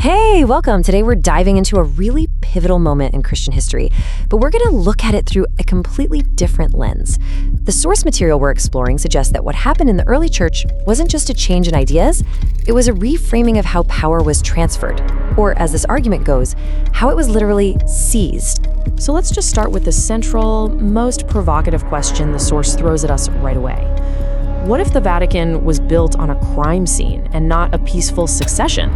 Hey, welcome. Today we're diving into a really pivotal moment in Christian history, but we're going to look at it through a completely different lens. The source material we're exploring suggests that what happened in the early church wasn't just a change in ideas, it was a reframing of how power was transferred, or as this argument goes, how it was literally seized. So let's just start with the central, most provocative question the source throws at us right away. What if the Vatican was built on a crime scene and not a peaceful succession?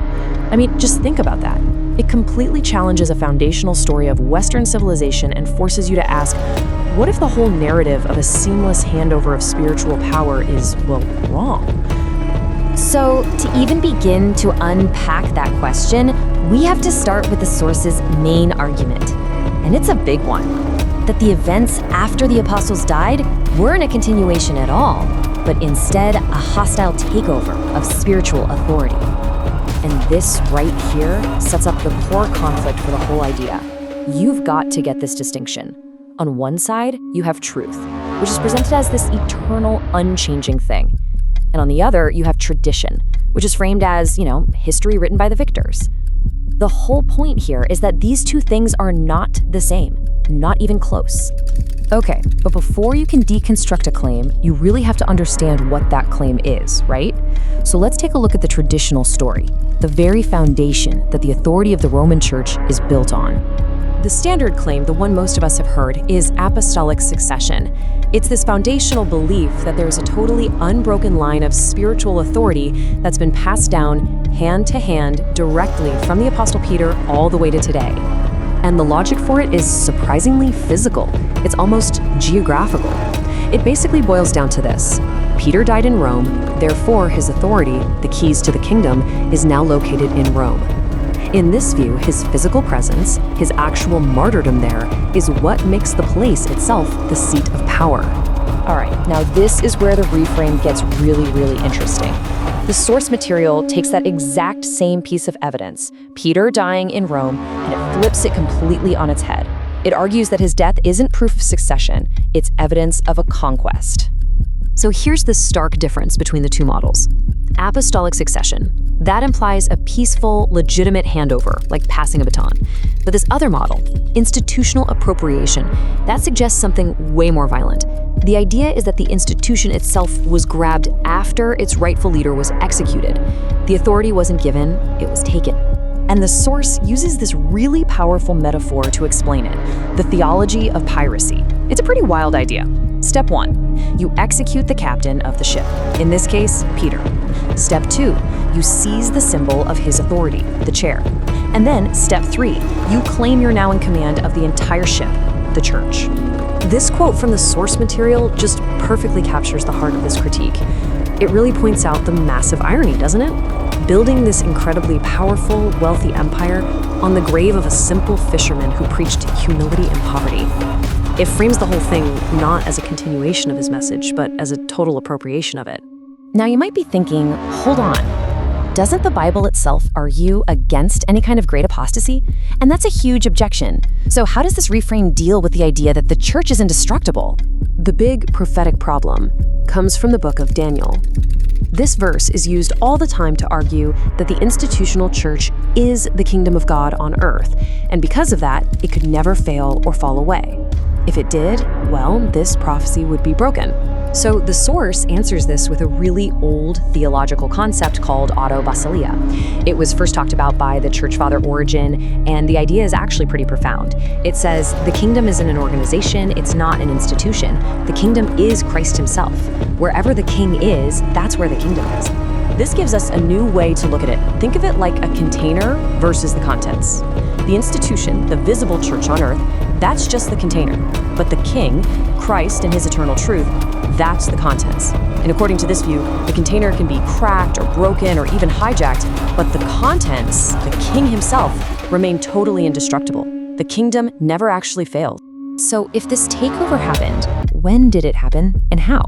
I mean, just think about that. It completely challenges a foundational story of Western civilization and forces you to ask, what if the whole narrative of a seamless handover of spiritual power is, well, wrong? So, to even begin to unpack that question, we have to start with the source's main argument. And it's a big one, that the events after the apostles died weren't a continuation at all, but instead a hostile takeover of spiritual authority. And this right here sets up the core conflict for the whole idea. You've got to get this distinction. On one side, you have truth, which is presented as this eternal, unchanging thing. And on the other, you have tradition, which is framed as, history written by the victors. The whole point here is that these two things are not the same, not even close. Okay, but before you can deconstruct a claim, you really have to understand what that claim is, right? So let's take a look at the traditional story, the very foundation that the authority of the Roman Church is built on. The standard claim, the one most of us have heard, is apostolic succession. It's this foundational belief that there's a totally unbroken line of spiritual authority that's been passed down hand to hand directly from the Apostle Peter all the way to today. And the logic for it is surprisingly physical. It's almost geographical. It basically boils down to this. Peter died in Rome, therefore his authority, the keys to the kingdom, is now located in Rome. In this view, his physical presence, his actual martyrdom there, is what makes the place itself the seat of power. All right, now this is where the reframe gets really, really interesting. The source material takes that exact same piece of evidence, Peter dying in Rome, and it flips it completely on its head. It argues that his death isn't proof of succession, it's evidence of a conquest. So here's the stark difference between the two models. Apostolic succession, that implies a peaceful, legitimate handover, like passing a baton. But this other model, institutional appropriation, that suggests something way more violent. The idea is that the institution itself was grabbed after its rightful leader was executed. The authority wasn't given, it was taken. And the source uses this really powerful metaphor to explain it, the theology of piracy. It's a pretty wild idea. Step 1, you execute the captain of the ship, in this case, Peter. Step 2, you seize the symbol of his authority, the chair. And then, step 3, you claim you're now in command of the entire ship, the church. This quote from the source material just perfectly captures the heart of this critique. It really points out the massive irony, doesn't it? Building this incredibly powerful, wealthy empire on the grave of a simple fisherman who preached humility and poverty. It frames the whole thing not as a continuation of his message, but as a total appropriation of it. Now you might be thinking, hold on, doesn't the Bible itself argue against any kind of great apostasy? And that's a huge objection. So how does this reframe deal with the idea that the church is indestructible? The big prophetic problem comes from the book of Daniel. This verse is used all the time to argue that the institutional church is the kingdom of God on earth, and because of that, it could never fail or fall away. If it did, well, this prophecy would be broken. So the source answers this with a really old theological concept called autobasileia. It was first talked about by the church father Origen, and the idea is actually pretty profound. It says, the kingdom isn't an organization, it's not an institution. The kingdom is Christ himself. Wherever the king is, that's where the kingdom is. This gives us a new way to look at it. Think of it like a container versus the contents. The institution, the visible church on earth, that's just the container. But the king, Christ and his eternal truth, that's the contents. And according to this view, the container can be cracked or broken or even hijacked, but the contents, the king himself, remain totally indestructible. The kingdom never actually failed. So if this takeover happened, when did it happen and how?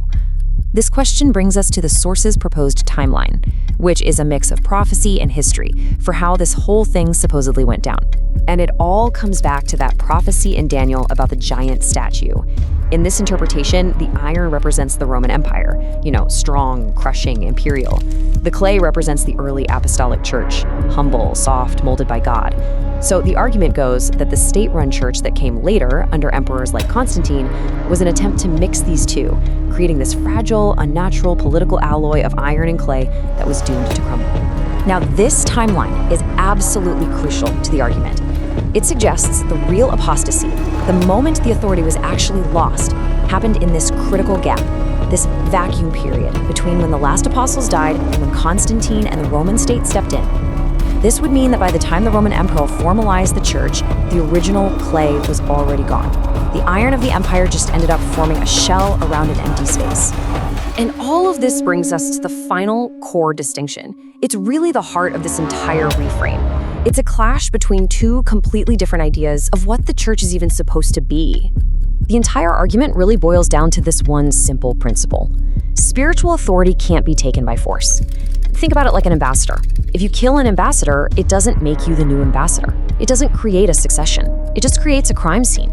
This question brings us to the source's proposed timeline, which is a mix of prophecy and history for how this whole thing supposedly went down. And it all comes back to that prophecy in Daniel about the giant statue. In this interpretation, the iron represents the Roman Empire, strong, crushing, imperial. The clay represents the early apostolic church, humble, soft, molded by God. So the argument goes that the state-run church that came later, under emperors like Constantine, was an attempt to mix these two, creating this fragile, unnatural political alloy of iron and clay that was doomed to crumble. Now, this timeline is absolutely crucial to the argument. It suggests the real apostasy, the moment the authority was actually lost, happened in this critical gap, this vacuum period between when the last apostles died and when Constantine and the Roman state stepped in. This would mean that by the time the Roman emperor formalized the church, the original clay was already gone. The iron of the empire just ended up forming a shell around an empty space. And all of this brings us to the final core distinction. It's really the heart of this entire reframe. It's a clash between two completely different ideas of what the church is even supposed to be. The entire argument really boils down to this one simple principle. Spiritual authority can't be taken by force. Think about it like an ambassador. If you kill an ambassador, it doesn't make you the new ambassador. It doesn't create a succession. It just creates a crime scene.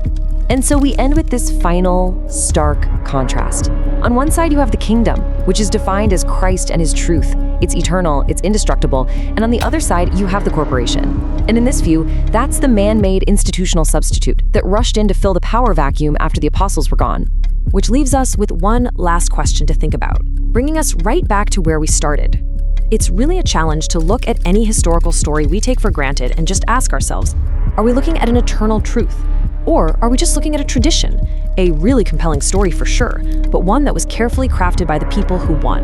And so we end with this final, stark contrast. On one side, you have the kingdom, which is defined as Christ and his truth. It's eternal, it's indestructible. And on the other side, you have the corporation. And in this view, that's the man-made institutional substitute that rushed in to fill the power vacuum after the apostles were gone. Which leaves us with one last question to think about, bringing us right back to where we started. It's really a challenge to look at any historical story we take for granted and just ask ourselves, are we looking at an eternal truth? Or are we just looking at a tradition? A really compelling story for sure, but one that was carefully crafted by the people who won.